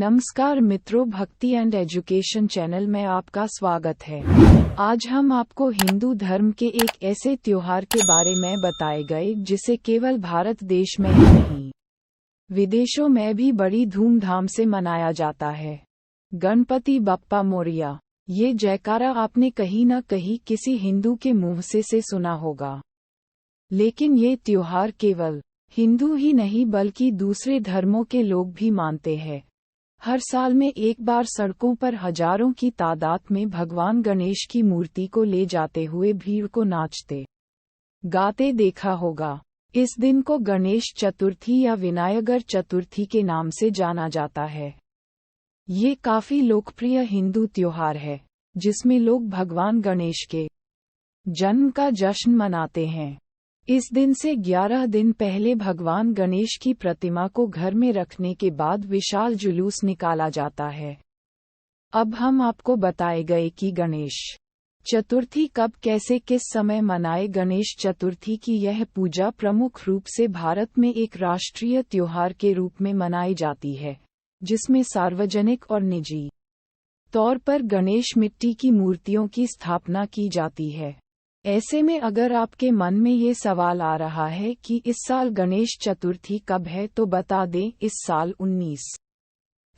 नमस्कार मित्रों, भक्ति एंड एजुकेशन चैनल में आपका स्वागत है। आज हम आपको हिंदू धर्म के एक ऐसे त्योहार के बारे में बताए गए जिसे केवल भारत देश में ही नहीं, विदेशों में भी बड़ी धूमधाम से मनाया जाता है। गणपति बप्पा मोरया। ये जयकारा आपने कहीं न कहीं किसी हिंदू के मुंह से सुना होगा। लेकिन ये त्योहार केवल हिंदू ही नहीं बल्कि दूसरे धर्मों के लोग भी मानते हैं। हर साल में एक बार सड़कों पर हजारों की तादाद में भगवान गणेश की मूर्ति को ले जाते हुए भीड़ को नाचते गाते देखा होगा। इस दिन को गणेश चतुर्थी या विनायकर चतुर्थी के नाम से जाना जाता है। ये काफी लोकप्रिय हिंदू त्योहार है जिसमें लोग भगवान गणेश के जन्म का जश्न मनाते हैं। इस दिन से 11 दिन पहले भगवान गणेश की प्रतिमा को घर में रखने के बाद विशाल जुलूस निकाला जाता है। अब हम आपको बताए गए कि गणेश चतुर्थी कब कैसे किस समय मनाए। गणेश चतुर्थी की यह पूजा प्रमुख रूप से भारत में एक राष्ट्रीय त्योहार के रूप में मनाई जाती है, जिसमें सार्वजनिक और निजी तौर पर गणेश मिट्टी की मूर्तियों की स्थापना की जाती है। ऐसे में अगर आपके मन में ये सवाल आ रहा है कि इस साल गणेश चतुर्थी कब है, तो बता दें, इस साल 19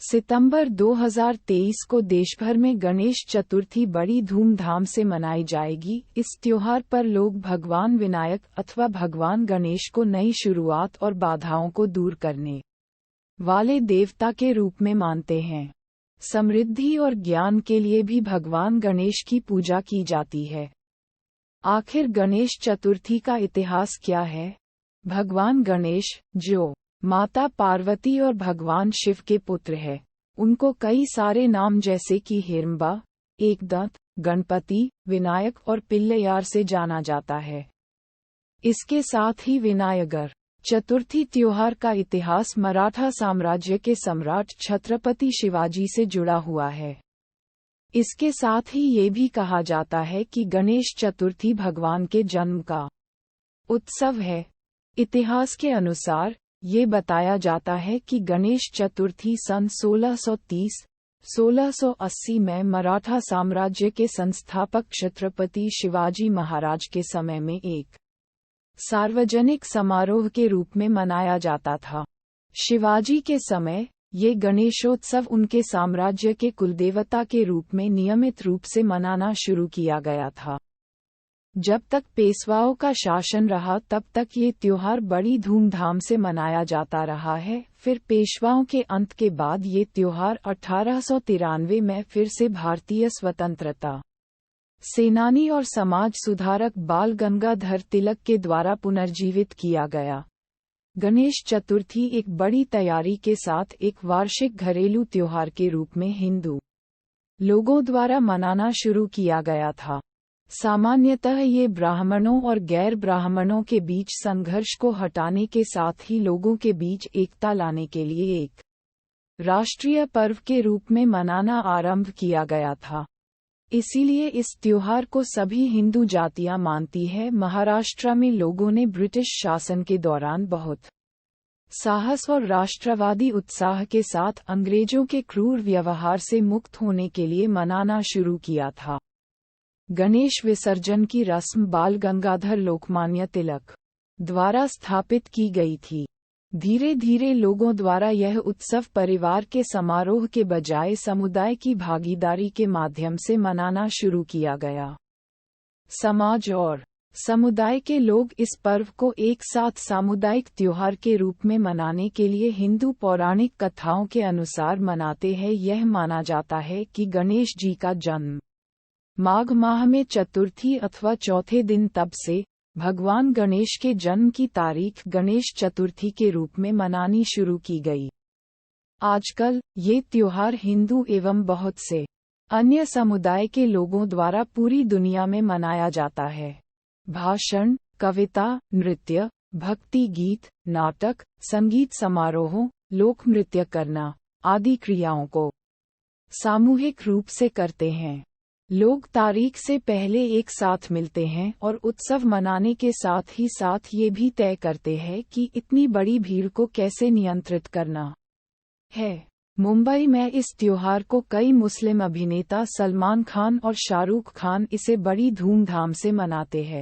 सितंबर 2023 को देशभर में गणेश चतुर्थी बड़ी धूमधाम से मनाई जाएगी। इस त्योहार पर लोग भगवान विनायक अथवा भगवान गणेश को नई शुरुआत और बाधाओं को दूर करने वाले देवता के रूप में मानते हैं। समृद्धि और ज्ञान के लिए भी भगवान गणेश की पूजा की जाती है। आखिर गणेश चतुर्थी का इतिहास क्या है? भगवान गणेश, जो माता पार्वती और भगवान शिव के पुत्र है, उनको कई सारे नाम जैसे कि हिरंबा, एकदंत, गणपति, विनायक और पिल्लैयार से जाना जाता है। इसके साथ ही विनायकर चतुर्थी त्योहार का इतिहास मराठा साम्राज्य के सम्राट छत्रपति शिवाजी से जुड़ा हुआ है। इसके साथ ही ये भी कहा जाता है कि गणेश चतुर्थी भगवान के जन्म का उत्सव है। इतिहास के अनुसार ये बताया जाता है कि गणेश चतुर्थी सन 1630-1680 में मराठा साम्राज्य के संस्थापक छत्रपति शिवाजी महाराज के समय में एक सार्वजनिक समारोह के रूप में मनाया जाता था। शिवाजी के समय ये गणेशोत्सव उनके साम्राज्य के कुलदेवता के रूप में नियमित रूप से मनाना शुरू किया गया था। जब तक पेशवाओं का शासन रहा तब तक ये त्योहार बड़ी धूमधाम से मनाया जाता रहा है। फिर पेशवाओं के अंत के बाद ये त्योहार 1893 में फिर से भारतीय स्वतंत्रता सेनानी और समाज सुधारक बाल गंगाधर तिलक के द्वारा पुनर्जीवित किया गया। गणेश चतुर्थी एक बड़ी तैयारी के साथ एक वार्षिक घरेलू त्योहार के रूप में हिंदू लोगों द्वारा मनाना शुरू किया गया था। सामान्यतः ये ब्राह्मणों और गैर ब्राह्मणों के बीच संघर्ष को हटाने के साथ ही लोगों के बीच एकता लाने के लिए एक राष्ट्रीय पर्व के रूप में मनाना आरंभ किया गया था। इसीलिए इस त्योहार को सभी हिंदू जातियां मानती है। महाराष्ट्र में लोगों ने ब्रिटिश शासन के दौरान बहुत साहस और राष्ट्रवादी उत्साह के साथ अंग्रेजों के क्रूर व्यवहार से मुक्त होने के लिए मनाना शुरू किया था। गणेश विसर्जन की रस्म बाल गंगाधर लोकमान्य तिलक द्वारा स्थापित की गई थी। धीरे धीरे लोगों द्वारा यह उत्सव परिवार के समारोह के बजाय समुदाय की भागीदारी के माध्यम से मनाना शुरू किया गया। समाज और समुदाय के लोग इस पर्व को एक साथ सामुदायिक त्योहार के रूप में मनाने के लिए हिंदू पौराणिक कथाओं के अनुसार मनाते हैं। यह माना जाता है कि गणेश जी का जन्म माघ माह में चतुर्थी अथवा चौथे दिन, तब से भगवान गणेश के जन्म की तारीख गणेश चतुर्थी के रूप में मनानी शुरू की गई। आजकल ये त्योहार हिंदू एवं बहुत से अन्य समुदाय के लोगों द्वारा पूरी दुनिया में मनाया जाता है। भाषण, कविता, नृत्य, भक्ति गीत, नाटक, संगीत समारोहों, लोक नृत्य करना आदि क्रियाओं को सामूहिक रूप से करते हैं। लोग तारीख से पहले एक साथ मिलते हैं और उत्सव मनाने के साथ ही साथ ये भी तय करते हैं कि इतनी बड़ी भीड़ को कैसे नियंत्रित करना है। मुंबई में इस त्योहार को कई मुस्लिम अभिनेता सलमान खान और शाहरुख खान इसे बड़ी धूमधाम से मनाते हैं।